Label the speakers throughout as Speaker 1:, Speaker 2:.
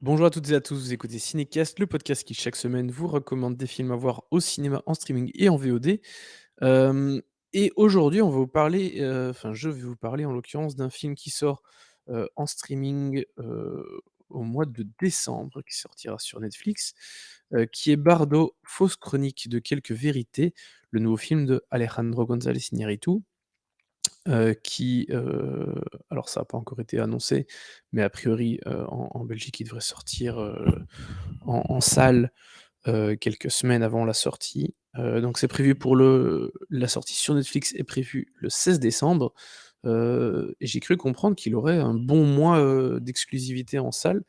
Speaker 1: Bonjour à toutes et à tous, vous écoutez Cinécast, le podcast qui chaque semaine vous recommande des films à voir au cinéma, en streaming et en VOD. Hem et aujourd'hui, on va vous parler, enfin je vais vous parler en l'occurrence d'un film qui sort, en streaming, au mois de décembre, qui sortira sur Netflix, qui est Bardo, fausse chronique de quelques vérités, le nouveau film de Alejandro González Iñárritu, alors ça n'a pas encore été annoncé, mais a priori, en Belgique, il devrait sortir, en salle, quelques semaines avant la sortie. Donc c'est prévu pour la sortie sur Netflix est prévue le 16 décembre, et j'ai cru comprendre qu'il aurait un bon mois, d'exclusivité en salle.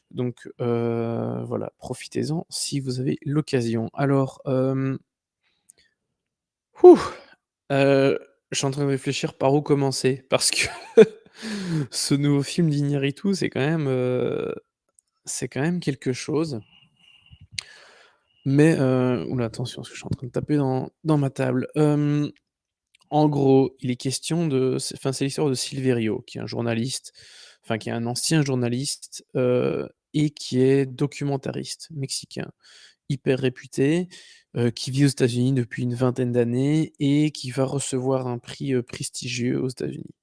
Speaker 1: Donc voilà, profitez-en si vous avez l'occasion. Alors, ouh, heu, je suis en train de réfléchir par où commencer parce que ce nouveau film d'Iñárritu, c'est quand même quelque chose. Mais, ouh attention, parce que je suis en train de taper dans ma table. En gros, il est question c'est l'histoire de Silverio, qui est un journaliste, enfin qui est un ancien journaliste, et qui est documentariste mexicain, hyper réputé, qui vit aux États-Unis depuis une vingtaine d'années et qui va recevoir un prix, prestigieux aux États-Unis.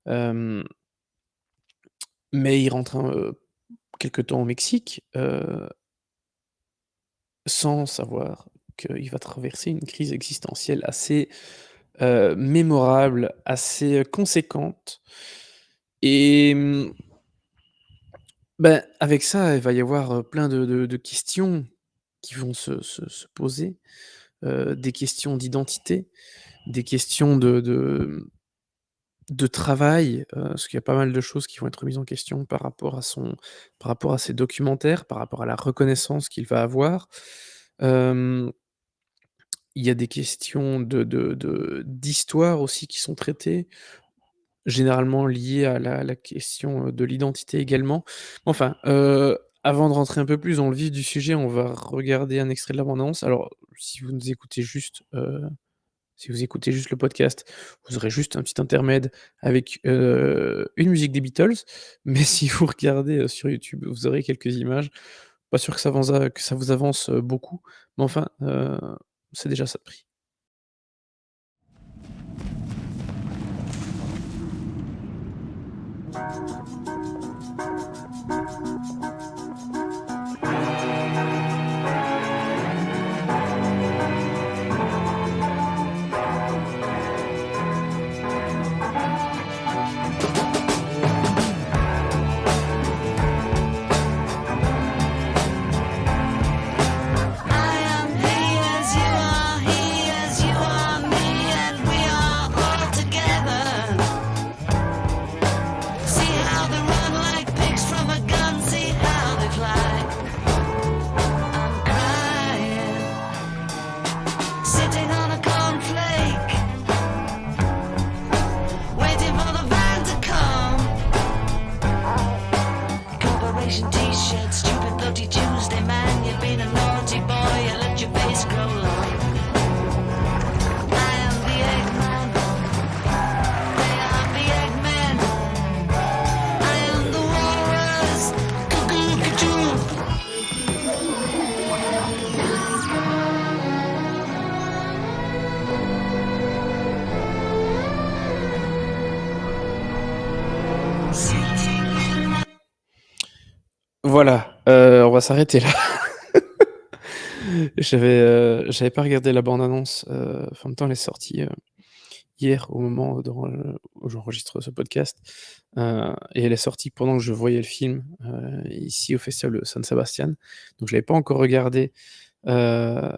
Speaker 1: Hem, mais il rentre quelque temps au Mexique, sans savoir qu'il va traverser une crise existentielle assez, mémorable, assez, conséquente et avec ça, il va y avoir, plein de questions qui vont se poser, des questions d'identité, des questions de travail, parce qu'il y a pas mal de choses qui vont être mises en question par rapport à ses documentaires, par rapport à la reconnaissance qu'il va avoir. Hem Il y a des questions d'histoire aussi qui sont traitées, généralement liées à la question, de l'identité également. Enfin, avant de rentrer un peu plus dans le vif du sujet, on va regarder un extrait de la bande annonce. Alors, si vous écoutez juste le podcast, vous aurez juste un petit intermède avec, une musique des Beatles, mais si vous regardez, sur YouTube, vous aurez quelques images. Pas sûr que ça vous avance, beaucoup, mais enfin, c'est déjà ça de prix.
Speaker 2: I am he as you are, he as you are, me, and we are all together. See how they run like pigs from a gun, see how they fly. I'm crying, sitting on a cornflake, waiting for the van to come. Corporation t-shirt, stupid bloody Tuesday, man. You've been a naughty boy, you let your face grow long. I am the Eggman, they are the Eggmen. I am the walrus, cuckoo, cuckoo.
Speaker 1: Voilà, on va s'arrêter là. J'avais pas regardé la bande annonce, enfin, en même temps, elle est sortie, hier au moment où j'enregistre ce podcast, et elle est sortie pendant que je voyais le film, ici au festival de San Sebastian. Donc je l'avais pas encore regardé, heu,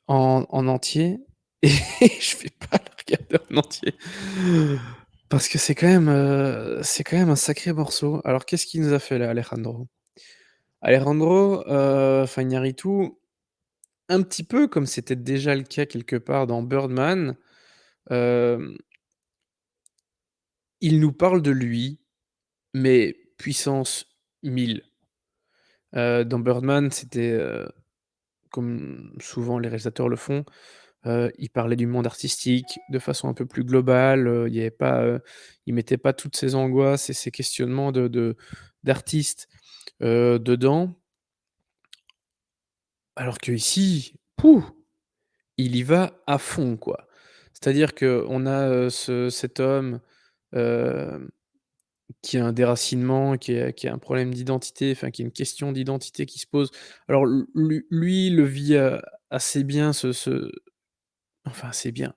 Speaker 1: en entier et je vais pas le regarder en entier parce que c'est quand même un sacré morceau. Alors qu'est-ce qu'il nous a fait là, Alejandro? Alejandro, enfin Iñárritu, un petit peu comme c'était déjà le cas quelque part dans Birdman, hem, il nous parle de lui, mais puissance 1000. Dans Birdman, c'était, comme souvent les réalisateurs le font, il parlait du monde artistique de façon un peu plus globale, il y avait pas, il mettait pas toutes ses angoisses et ses questionnements d'artiste, dedans, alors qu'ici, pouh! Il y va à fond, quoi. C'est-à-dire qu'on a, cet homme, hem, qui a un déracinement, qui a un problème d'identité, enfin, qui a une question d'identité qui se pose. Alors lui, il le vit, assez bien enfin assez bien.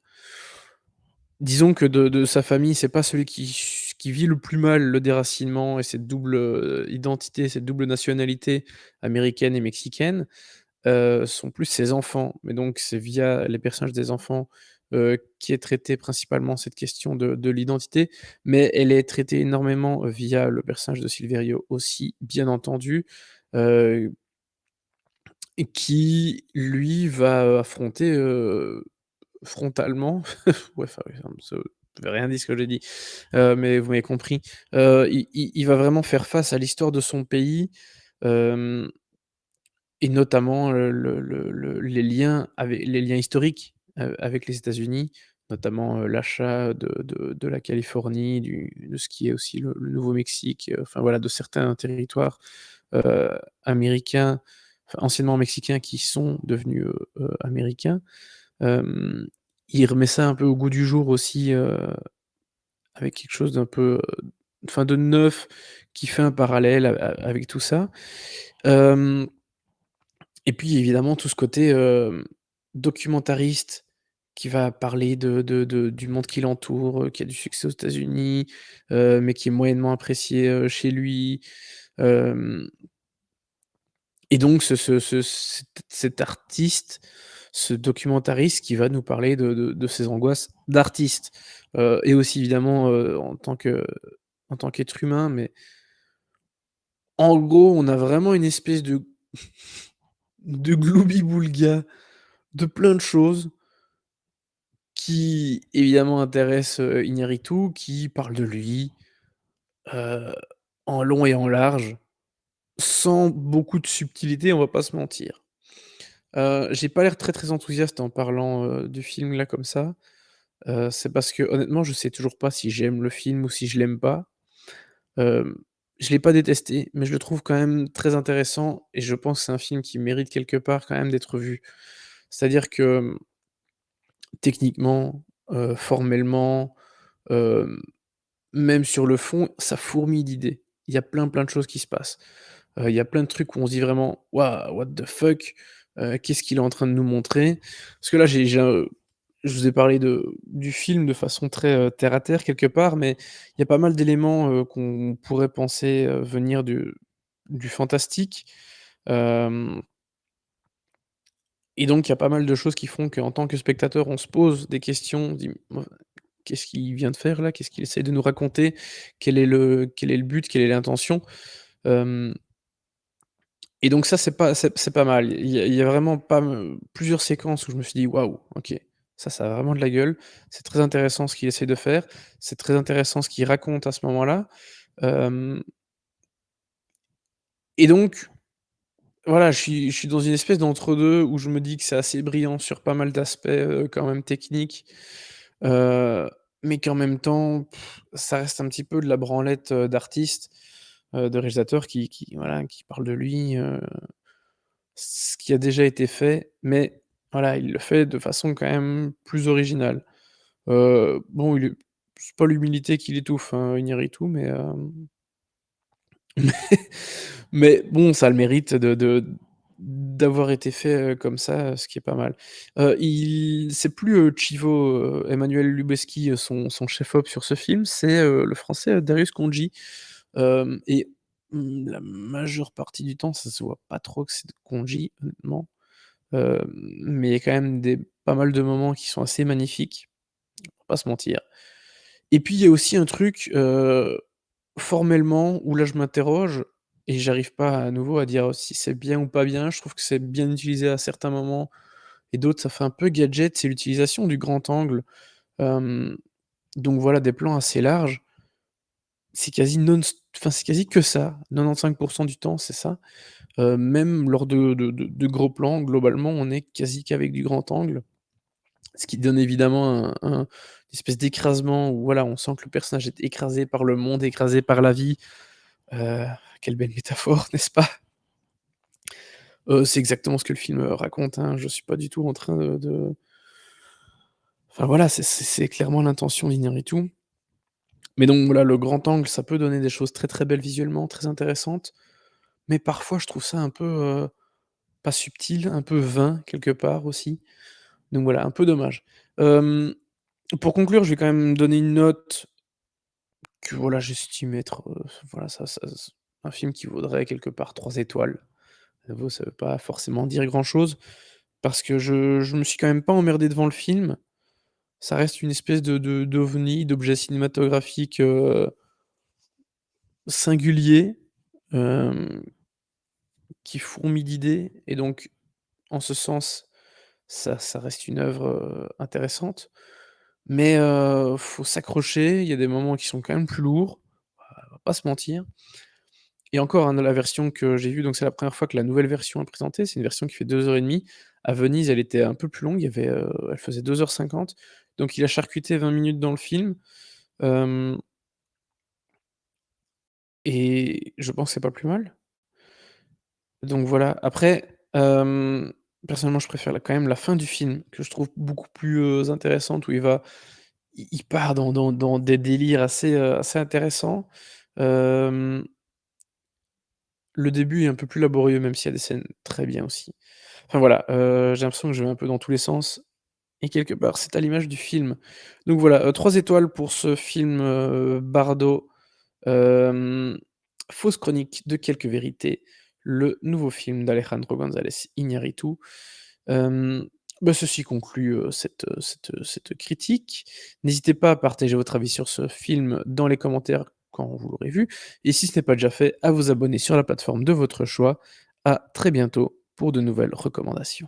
Speaker 1: Disons que de sa famille, c'est pas celui qui vit le plus mal le déracinement et cette double, identité, cette double nationalité américaine et mexicaine. Sont plus ses enfants. Mais donc c'est via les personnages des enfants, qui est traitée principalement cette question de l'identité, mais elle est traitée énormément, via le personnage de Silverio aussi, bien entendu, heu, et qui lui va, affronter, frontalement ouais, enfin, oui, ça veut rien dire ce que j'ai dit, mais vous m'avez compris. Il va vraiment faire face à l'histoire de son pays, hem et notamment, les liens historiques, avec les États-Unis, notamment, l'achat de la Californie, de ce qui est aussi le Nouveau-Mexique, enfin voilà, de certains territoires, heu, américains, enfin anciennement mexicains qui sont devenus, américains. Hem, il remet ça un peu au goût du jour aussi, avec quelque chose d'un peu, enfin de neuf, qui fait un parallèle avec tout ça. Hem Et puis évidemment tout ce côté, documentariste qui va parler du monde qui l'entoure, qui a du succès aux États-Unis, mais qui est moyennement apprécié, chez lui. Hem et donc cet artiste, ce documentariste qui va nous parler de ses angoisses d'artiste, et aussi évidemment, en tant qu'être humain, mais en gros, on a vraiment une espèce de gloubi-boulga de plein de choses qui évidemment intéresse, Iñárritu, qui parle de lui, heu, en long et en large, sans beaucoup de subtilité, on va pas se mentir. J'ai pas l'air très, très enthousiaste en parlant, du film là comme ça, c'est parce que honnêtement je sais toujours pas si j'aime le film ou si je l'aime pas. Hem, je l'ai pas détesté, mais je le trouve quand même très intéressant et je pense que c'est un film qui mérite quelque part quand même d'être vu. C'est-à-dire que, techniquement, formellement, hem même sur le fond, ça fourmille d'idées. Il y a plein, plein de choses qui se passent. Il y a plein de trucs où on se dit vraiment: «Waouh, what the fuck? Qu'est-ce qu'il est en train de nous montrer?» Parce que là, je vous ai parlé du film de façon très, terre à terre quelque part, mais il y a pas mal d'éléments, qu'on pourrait penser, venir du fantastique. Hem et donc il y a pas mal de choses qui font qu'en tant que spectateur, on se pose des questions, on se dit: Qu'est-ce qu'il vient de faire là? Qu'est-ce qu'il essaie de nous raconter? Quel est le but? Quelle est l'intention?» Hem et donc ça, c'est pas mal. Il y a vraiment pas plusieurs séquences où je me suis dit: «Waouh, OK, ça a vraiment de la gueule. C'est très intéressant ce qu'il essaie de faire. C'est très intéressant ce qu'il raconte à ce moment-là». Hem et donc voilà, je suis dans une espèce d'entre-deux où je me dis que c'est assez brillant sur pas mal d'aspects, quand même techniques, heu, mais qu'en même temps, ça reste un petit peu de la branlette, d'artiste, de réalisateur qui voilà, qui parle de lui, ce qui a déjà été fait, mais voilà, il le fait de façon quand même plus originale. Bon, c'est pas l'humilité qui l'étouffe, hein, Iñárritu, mais bon, ça a le mérite d'avoir été fait, comme ça, ce qui est pas mal. C'est plus, Chivo, Emmanuel Lubezki, son chef op sur ce film, c'est, le français, Darius Khondji. Et la majeure partie du temps, ça se voit pas trop que c'est de Khondji, honnêtement. Mais il y a quand même pas mal de moments qui sont assez magnifiques, on va pas se mentir. Et puis il y a aussi un truc, formellement, où là je m'interroge et j'arrive pas à nouveau à dire si c'est bien ou pas bien. Je trouve que c'est bien utilisé à certains moments et d'autres ça fait un peu gadget, c'est l'utilisation du grand angle. Hem, donc voilà, des plans assez larges. C'est quasi que ça, 95 du temps, c'est ça. Même lors de gros plans, globalement, on est quasi qu'avec du grand angle. Ce qui donne évidemment une espèce d'écrasement où voilà, on sent que le personnage est écrasé par le monde, écrasé par la vie. Heu, quelle belle métaphore, n'est-ce pas? C'est exactement ce que le film, raconte, hein. Je suis pas du tout en train de enfin voilà, c'est clairement l'intention d'Iñárritu. Mais donc voilà, le grand angle, ça peut donner des choses très, très belles visuellement, très intéressantes, mais parfois je trouve ça un peu, pas subtil, un peu vain quelque part aussi. Donc voilà, un peu dommage. Hem, pour conclure, je vais quand même donner une note que voilà, j'estime être, voilà, ça un film qui vaudrait quelque part 3 étoiles. J'avoue, ça veut pas forcément dire grand-chose, parce que je me suis quand même pas emmerdé devant le film. Ça reste une espèce de d'ovni, d'objet cinématographique, singulier, hem, qui fourmille d'idées et donc en ce sens, ça reste une œuvre, intéressante. Mais faut s'accrocher, il y a des moments qui sont quand même plus lourds, on va pas se mentir. Et encore, hein, dans la version que j'ai vue, donc c'est la première fois que la nouvelle version est présentée, c'est une version qui fait 2 heures et demie. À Venise, elle était un peu plus longue, il y avait, elle faisait 2 h 50, donc il a charcuté 20 minutes dans le film, hem et je pense que c'est pas plus mal. Donc voilà, après, personnellement, je préfère la quand même la fin du film, que je trouve beaucoup plus, intéressante, où il part dans des délires assez, assez intéressants. Hem, le début est un peu plus laborieux, même s'il y a des scènes très bien aussi. Enfin voilà, j'ai l'impression que je vais un peu dans tous les sens et quelque part, c'est à l'image du film. Donc voilà, 3 étoiles pour ce film, Bardo, hem, Fausse chronique de quelques vérités, le nouveau film d'Alejandro González Iñárritu. Hem, ceci conclut, cette critique. N'hésitez pas à partager votre avis sur ce film dans les commentaires quand vous l'aurez vu et si ce n'est pas déjà fait, à vous abonner sur la plateforme de votre choix. À très bientôt pour de nouvelles recommandations.